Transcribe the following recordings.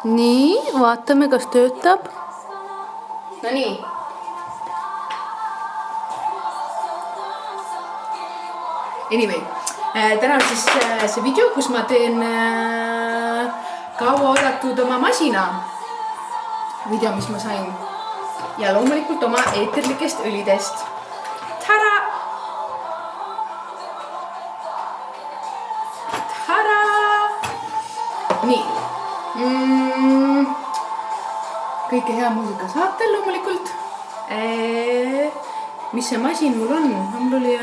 Nii, vaatame, kas töötab. No nii. Anyway, täna on siis see video, kus ma teen kaua oodatud oma masina video, mis ma sain. Ja loomulikult oma eeterlikest õlidest. Tada! Tada! Nii. Kõike hea muusika saatel loomulikult. Mis see masin mul on? Mul oli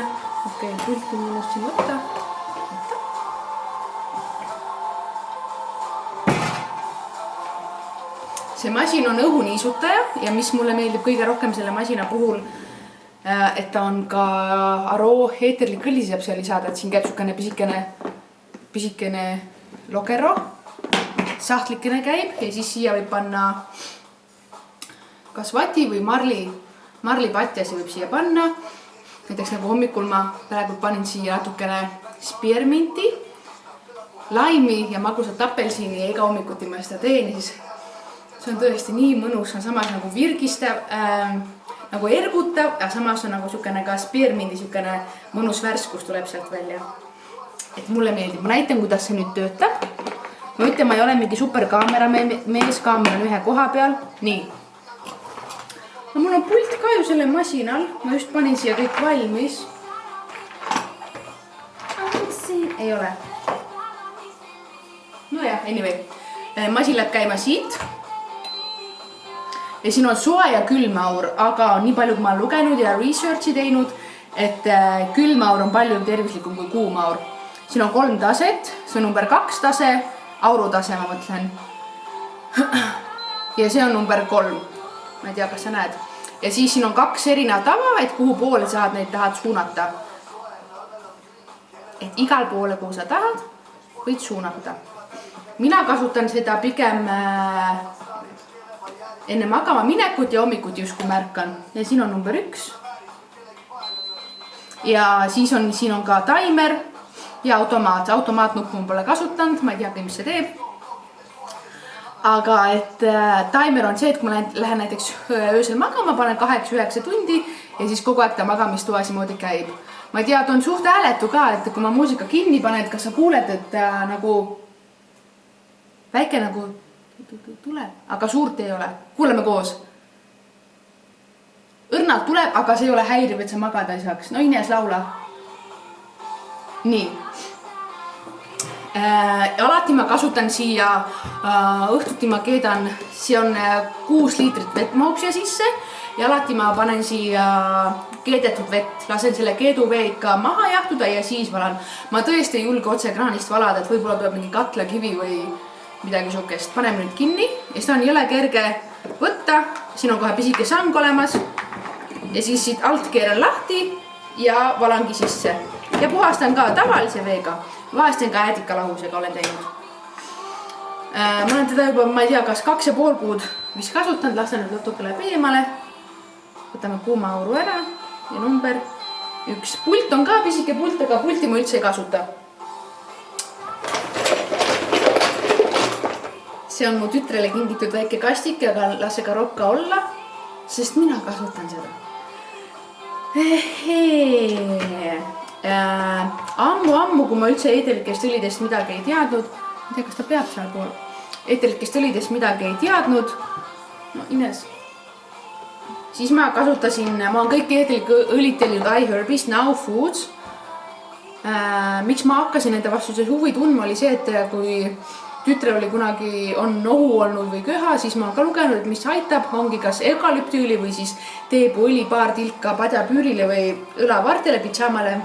pulti minust siin võtta. See masin on õhuniisutaja ja mis mulle meeldib kõige rohkem selle masina puhul, et ta on ka Aro eeterlik õli saab seal lisada, et siin käib sukene pisikene logero. Sahtlikene käib ja siis siia võib panna kas vati või marlipatjasi võib siia panna. Näiteks nagu hommikul ma praegu panin siia natukene spearminti, laimi ja magusat apelsini ja iga hommikuti ma seda teen. Siis see on tõesti nii mõnus, on samas nagu virgistav, nagu ergutav ja samas on nagu sukene ka spearminti, sukene mõnus värskus tuleb sealt välja. Et mulle meeldib, ma näitan, kuidas see nüüd töötab. Ma ütlen, ma ei ole mingi super kaamera mees, kaamera on ühe koha peal. Nii. No mul on pult ka ju selle masinal. Ma just panin siia kõik valmis. Ei ole. No jah, anyway. Masin läheb käima siit. Ja siin on soe ja külmaur, aga nii palju, kui ma olen lugenud ja researchi teinud, et külmaur on palju tervislikum kui kuumaur. Siin on 3 taset, see on number 2 tase. Aurutase ma mõtlen. Ja see on number 3. Ma ei tea, kas sa näed. Ja siis siin on 2 erinevat tava, et kuhu poole sa neid tahad suunata. Et igal poole, kuhu sa tahad, võid suunata. Mina kasutan seda pigem enne magama minekut ja hommikut just kui märkan. Ja siin on number 1. Ja siis siin on ka timer. Ja automaatnuppu ma pole kasutanud, ma ei tea, mis see teeb. Aga et timer on see, et kui ma lähen näiteks öösel magama, panen 8-9 tundi ja siis kogu aeg ta magamistoas moodi käib. Ma ei tea, ta on suht hääletu ka, et kui ma muusika kinni panen, et kas sa kuuled, et nagu väike nagu tuleb, aga suurt ei ole. Kuuleme koos. Õrnalt tuleb, aga see ei ole häiriv, et sa magada ei saaks. No Ines, laula. Nii. Alati ma kasutan siia, õhtuti ma keedan, see on 6 liitrit vett mahub siia sisse ja alati ma panen siia keedetud vett, lasen selle keeduvee ikka maha jahtuda ja siis valan. Ma tõesti ei julge otse kraanist valada, et võib-olla tuleb mingi katlakivi või midagi sukest. Paneme nüüd kinni ja seda on jõle kerge võtta, siin on kohe pisike sang olemas ja siis siit alt keeran lahti ja valangi sisse. Ja puhastan ka tavalise veega. Vahestan ka äädikalahusega olen teinud. Ma olen teda juba, ma ei tea, kas 2,5 kuud vist kasutanud. Lasen nüüd natuke läheb eemale. Võtame kuuma auru ära ja number 1. Pult on ka pisike pult, aga pulti ma üldse ei kasuta. See on mu tütrele kingitud väike kastik, aga lase ka rokka olla, sest mina kasutan seda. Ammu, kui ma üldse eeterlikest õlidest midagi ei teadnud, ma ei tea, kas ta peab seal pool, eeterlikest õlidest midagi ei teadnud, no Ines, siis ma kasutasin, ma olen kõik eeterlik õlid tellinud iHerbist, Now Foods. Miks ma hakkasin nende vastu see huvi tundma oli see, et kui tütre oli kunagi on nohu olnud või köha, siis ma olen ka lugenud, et mis aitab, ongi kas eukalüptüüli või siis teepuõli paar tilka padjapüürile või õlavartele, pitsamale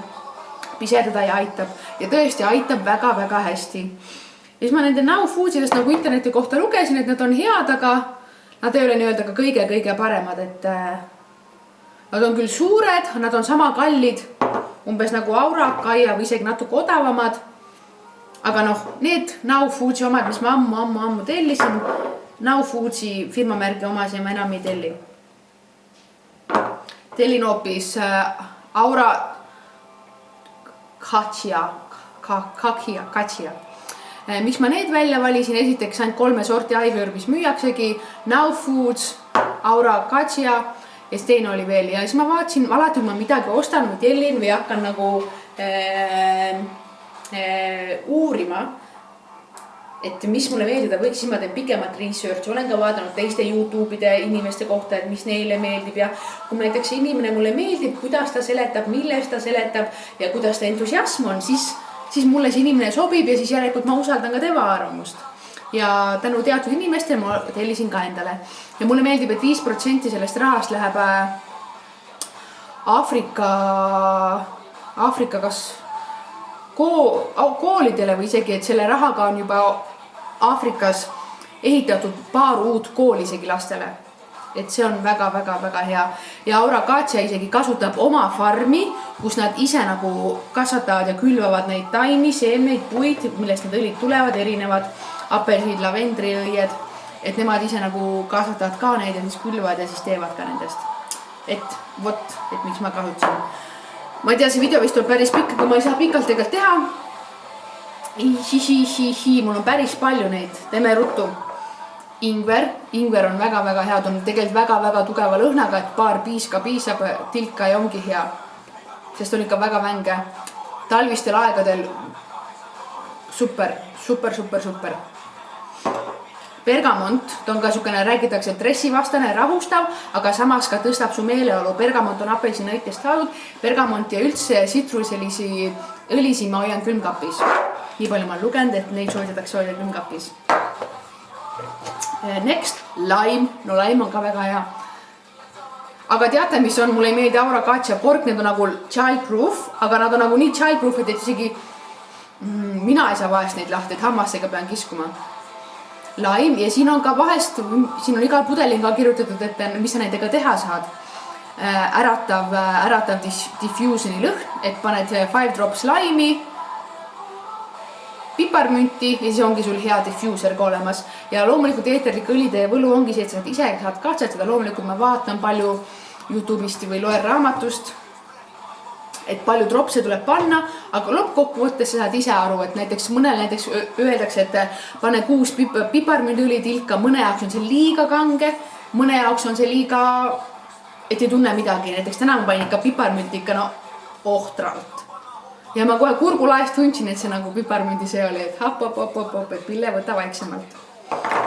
piserdada ja aitab. Ja tõesti aitab väga-väga hästi. Ja siis ma nende Now Foodsidest nagu interneti kohta lugesin, et nad on head, aga nad ei ole nii-öelda ka kõige paremad. Et nad on küll suured, nad on sama kallid, umbes nagu Aura, Kaia või isegi natuke odavamad. Aga noh, need Now Foodsi omad, mis ma ammu tellisin, Now Foodsi firmamärgi omas ja ma enam ei telli. Tellin hoopis Aura Katja. miks ma need välja valisin, esiteks ainult 3 sorti Ivyherbis müüaksegi, Now Foods, Aura Acacia ja siis teine oli veel ja siis ma vaatasin, alati kui ma midagi ostan või tellin või hakkan nagu uurima, et mis mulle meeldida võiks, siis ma teen pikemat research, olen ka vaadanud teiste YouTube'ide inimeste kohta, et mis neile meeldib ja kui näiteks inimene mulle meeldib, kuidas ta seletab, milles ta seletab ja kuidas ta entusiasm on, siis mulle see inimene sobib ja siis järelikult ma usaldan ka tema arvamust. Ja tänu teatud inimestele ma tellisin ka endale ja mulle meeldib, et 5% sellest rahast läheb Aafrika kas koolidele või isegi, et selle rahaga on juba Aafrikas ehitatud paar uut kooli isegi lastele. Et see on väga hea ja Aura Acacia isegi kasutab oma farmi, kus nad ise nagu kasvatavad ja külvavad neid taimi, seemneid, puid, millest need õlid tulevad, erinevad apelsid, lavendriõied, et nemad ise nagu kasvatavad ka neid ja siis külvavad ja siis teevad ka nendest. Et vot, et miks ma kasutasin. Ma ei tea, see video vist on päris pikk, aga ma ei saa pikalt tegelikult teha. Mul on päris palju neid, teeme ruttu. Ingver on väga hea, on tegelikult väga tugeva lõhnaga, et paar piiska piisab, tilka ja ongi hea. Sest on ikka väga vänge. Talvistel aegadel super. Bergamont, ta on ka niisugune, räägitakse stressivastane, rahustav, aga samas ka tõstab su meeleolu. Bergamont on apelsinõitest saadud. Bergamont ja üldse sitruselisi õlisi ma hoian külmkapis. Nii palju ma olen lugenud, et neid soovitatakse hoida külmkapis. Next, lime. No lime on ka väga hea. Aga teate, mis on? Mulle ei meeldi Aura Acacia kork, need on nagu childproof, aga nad on nagu nii childproof, et isegi mina ei saa vahest neid lahti, et hammastega pean kiskuma. Lime ja siin on ka vahest, siin on igal pudelin ka kirjutatud, et mis sa nendega teha saad. Äratav diffusioni lõhn, et paned 5 drops lime'i, piparmünti ja siis ongi sul hea diffuser ka olemas. Ja loomulikult eeterlik õlide võlu ongi see, et sa ise saad katsetada. Loomulikult ma vaatan palju YouTube'ist või loen raamatust, et palju dropse tuleb panna, aga lõppkokkuvõttes sa saad ise aru, et näiteks mõnel öeldakse, et pane 6 piparmündiõli tilka, mõne jaoks on see liiga kange, mõne jaoks on see liiga, et ei tunne midagi. Näiteks täna ma panin ikka piparmünti ikka ohtralt. Ja ma kohe kurgulaest tundsin, et see nagu piparmündi see oli, et hop, et Pille võta vaiksemalt.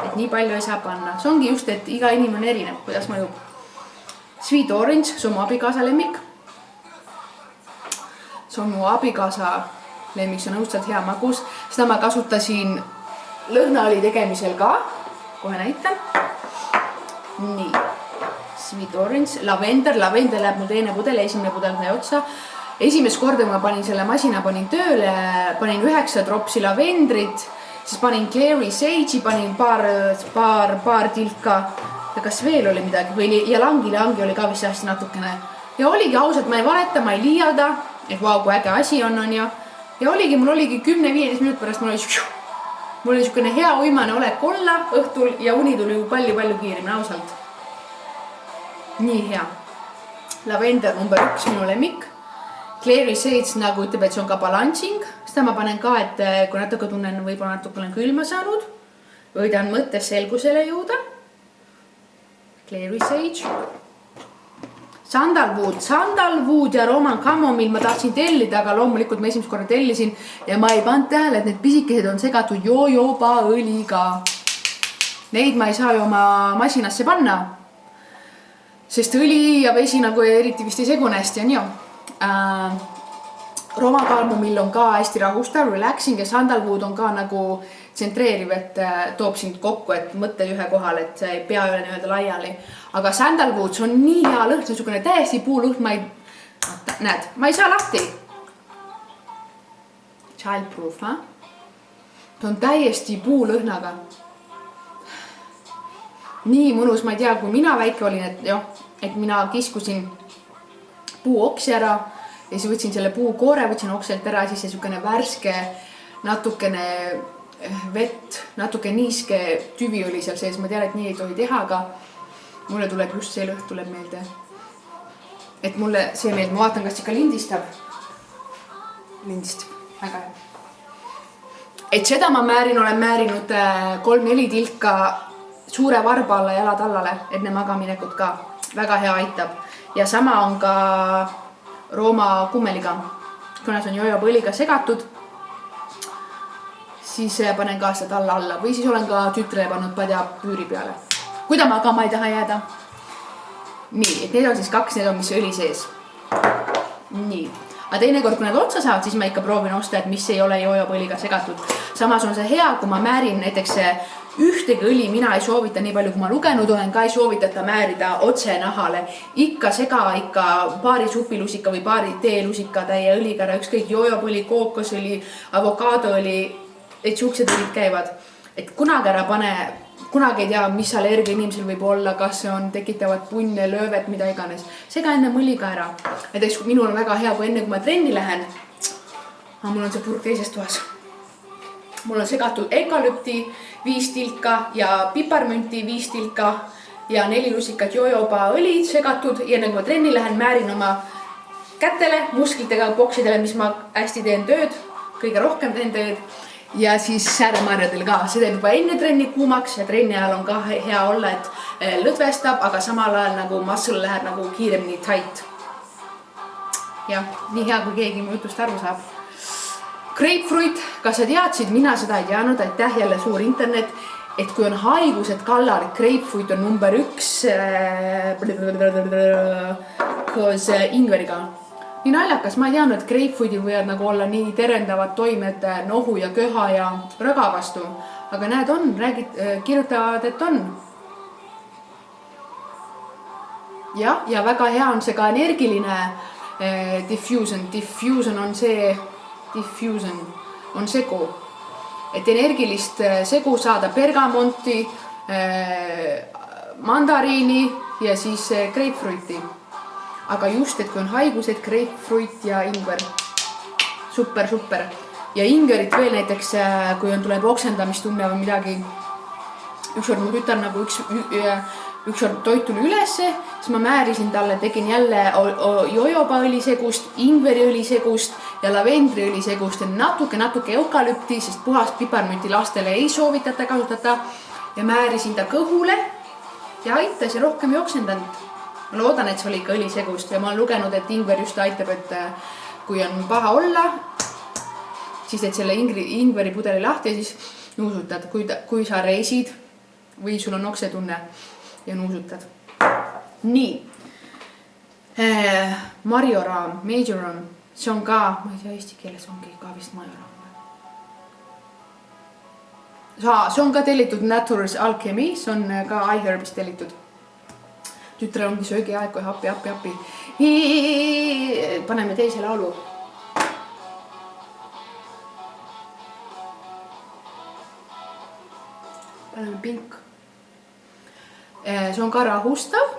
Et nii palju ei saa panna. See ongi just, et iga inimene on erinev, kuidas mõjub. Sweet orange, see on mu abikaasa lemmik. See on mu abikaasa lemmik, see on õudselt hea magus. Seda ma kasutasin lõhnaõli tegemisel ka. Kohe näitan. Nii. Sweet orange, lavender läheb mul teine pudel, esimene pudel sai otsa. Esimest korda, kui ma panin selle masina, panin tööle, panin 9 dropsi lavendrit, siis panin Clary Sage'i, panin paar tilka ja kas veel oli midagi ja langi oli ka vist hästi natukene. Ja oligi ausalt, ma ei valeta, ma ei liialda, et vau, kui äge asi on ja oligi, mul oligi 10-15 minut pärast, mul oli niisugune hea uimane olek olla õhtul ja uni tuli palju kiiremini, ausalt. Nii hea. Lavender number 1, minu lemmik. Clary Sage nagu ütleb, et see on ka balancing. Seda ma panen ka, et kui natuke tunnen, võib-olla natuke olen külma saanud, võidan mõttes selgusele jõuda. Clary Sage. Sandalwood ja Roman Chamomile ma tahtsin tellida, aga loomulikult ma esimest korra tellisin ja ma ei pannud tähele, et need pisikesed on segatud jojoba õliga. Neid ma ei saa ju oma masinasse panna, sest õli ja vesi nagu eriti vist ei segune hästi ja nii on. Roman Chamomile on ka hästi rahustav, relaxing ja Sandalwood on ka nagu tsentreeriv, et toob sind kokku, et mõtted ühe kohal, et see ei pea üle nii-öelda laiali. Aga Sandalwood, see on nii hea lõhn, see on niisugune täiesti puulõhn, näed, ma ei saa lahti. Childproof, ha? See on täiesti puulõhnaga. Nii mõnus, ma ei tea, kui mina väike olin, et mina kiskusin puuoksi ära ja siis võtsin selle puukoore, võtsin okselt ära, siis see niisugune värske, natukene vett, natuke niiske tüvi oli seal sees. Ma tean, et nii ei tohi teha, aga mulle tuleb just see lõhn tuleb meelde. Et mulle see meelde, ma vaatan, kas ikka lindistab. Lindistab, väga hea. et seda ma olen määrinud 3-4 tilka suure varba alla jalad allale enne magaminekut ka. Väga hea aitab. Ja sama on ka Rooma kummeliga. Kuna see on jojopõliga segatud, siis panen ka seda alla. Või siis olen ka tütrele pannud padja püüri peale. Kui ta magama ei taha jääda. Nii, et need on siis 2, need on mis õli sees. Nii. Aga teinekord, kui nad otsa saavad, siis ma ikka proovin osta, et mis ei ole jojopõliga segatud. Samas on see hea, kui ma määrin näiteks ühtegi õli, mina ei soovita nii palju, kui ma lugenud olen, ka ei soovitata määrida otse nahale. Ikka sega paari supilusika või paari teelusika täie õliga, ükskõik jojopõli, kookosõli, avokaadõli, et siuksed õlid käivad. Et kunagi ära pane, kunagi ei tea, mis allergia inimesel võib olla, kas see on tekitavad punne, löövet, mida iganes. Sega enne mõliga ära. Näiteks minul on väga hea, kui enne kui ma trenni lähen, mul on see purk teises toas. Mul on segatud eukalüpti 5 tilka ja piparmünti 5 tilka ja 4 lusikat jojoba õlid segatud. Ja enne kui ma trenni lähen, määrin oma kätele, musklitega, boksidele, mis ma hästi teen tööd, kõige rohkem teen tööd. Ja siis sääremarjadel ka, see teeb juba enne trenni kuumaks ja trenni ajal on ka hea olla, et lõdvestab, aga samal ajal nagu muscle läheb nagu kiiremini tight. Ja nii hea, kui keegi mu jutust aru saab. Grapefruit, kas sa teadsid, mina seda ei teadnud, aitäh jälle suur internet, et kui on haigused kallal, grapefruit on number 1 koos ingveriga. Nii naljakas, ma ei teadnud, et grapefruitil võivad nagu olla nii terendavad toimed nohu ja köha ja rõga vastu. Aga näed on, kirjutavad, et on. Ja väga hea on see ka energiline diffusion. Diffusion on segu. Et energilist segu saada bergamonti, mandariini ja siis grapefruiti. Aga just, et kui on haigused, grapefruit ja ingver. Super. Ja ingerit veel näiteks, kui tuleb oksendamistunne või midagi. Ükskord mu tütar nagu ükskord toit tuli ülesse, siis ma määrisin talle, tegin jälle jojoba õlisegust, ingveri õlisegust ja lavendri õlisegust ja natuke eukalüpti, sest puhast piparmünti lastele ei soovitata kasutada. Ja määrisin ta kõhule ja aitas ja rohkem ei oksendanud. Ma loodan, et see oli ikka õlisegust ja ma olen lugenud, et ingver just aitab, et kui on paha olla, siis et selle ingveri pudeli lahti ja siis nuusutad, kui sa reisid või sul on oksetunne ja nuusutad. Nii. Marjoram, majoram, see on ka, ma ei tea, eesti keeles ongi ka vist majoram. See on ka tellitud Naturals Alchemy, see on ka iHerbist tellitud. Tütre ongi söögi aeg, kui appi. Paneme teise laulu. Paneme pink. See on ka rahustav.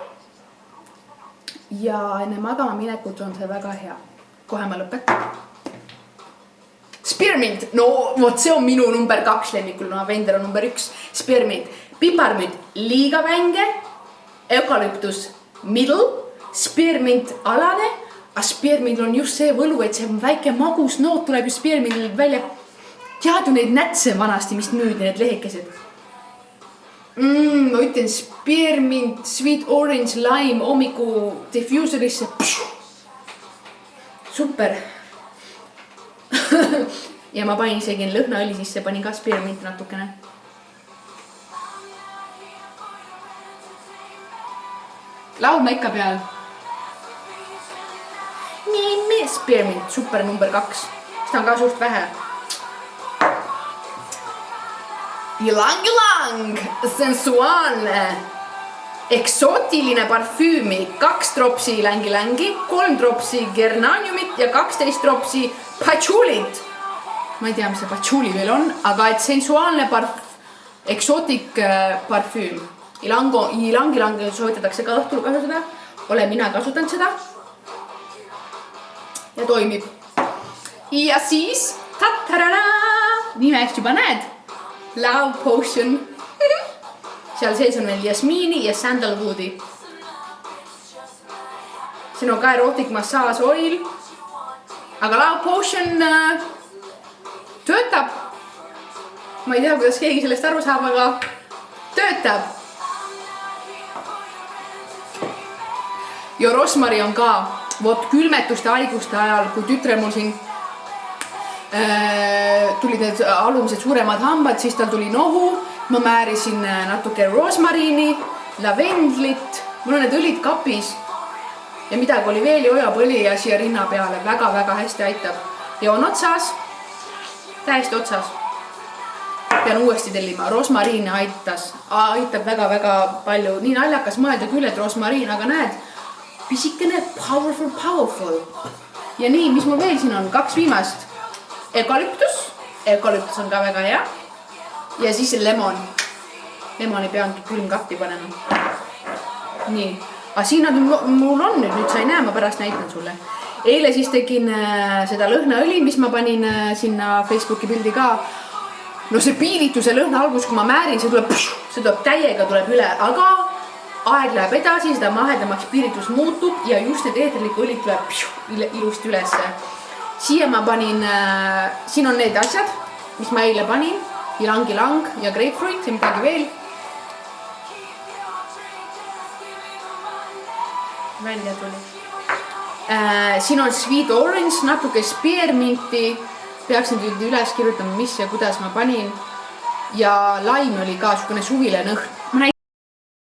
Ja enne magama minekut on see väga hea. Kohe ma lõpetan. Spearmint. No, vot see on minu number 2 lemmikul. Lavender on number 1. Spearmint. Piparmint liiga vänge. Eukalüptus middle, spearmint alane, aga spearmint on just see võlu, et see väike magus noot tuleb ju spearmintil välja. Tead ju neid nätse vanasti, mis müüdi, need lehekesed. Ma ütlen spearmint, sweet orange, lime, hommiku diffuserisse. Super. Ja ma panin isegi lõhnaõli sisse, panin ka spearmint natukene. Laulma ikka peal. Nii, spearmint, super number 2. Seda on ka suht vähe. Ilang, sensuaalne, eksootiline parfüümi, 2 tropsi ilangi, 3 tropsi geraniumit ja 12 tropsi patchoulit. Ma ei tea, mis see patchouli veel on, aga et sensuaalne eksootik parfüüm. Ilang soovitatakse ka õhtul kasutada. Olen mina kasutanud seda. Ja toimib. Ja siis, nimeks juba näed. Love Potion. Seal sees on veel jasmiini ja sandalwoodi. Siin on ka erotic massage oil. Aga Love Potion töötab. ma ei tea, kuidas keegi sellest aru saab, aga töötab. ja rosmari on ka, vot külmetuste haiguste ajal, kui tütre mul siin tulid need alumised suuremad hambad, siis tal tuli nohu, ma määrisin natuke rosmariini, lavendlit, mul on need õlid kapis ja midagi oli veel, ojapõli ja siia rinna peale väga-väga hästi aitab. ja on otsas, täiesti otsas. pean uuesti tellima, rosmariin aitab väga-väga palju, nii naljakas mõelda küll, et rosmariin, aga näed, pisikene powerful. ja nii, mis mul veel siin on, 2 viimast. Eukalüptus on ka väga hea. ja siis lemoni peangi külmkappi panema. nii, aga siin mul on nüüd sa ei näe, ma pärast näitan sulle. Eile siis tegin seda lõhnaõli, mis ma panin sinna Facebooki pildi ka. No see piirituse lõhna algus, kui ma määrin, see tuleb täiega tuleb üle, aga aeg läheb edasi, seda mahedamaks piiritus muutub ja just need eeterliku õlid tuleb ilusti ülesse. Siia ma panin, siin on need asjad, mis ma eile panin, ilang ja grapefruit ja midagi veel. Välja tuli. Siin on sweet orange, natuke spearminti, peaksin nüüd üles kirjutama, mis ja kuidas ma panin. Ja laim oli ka sugune suvile nõht.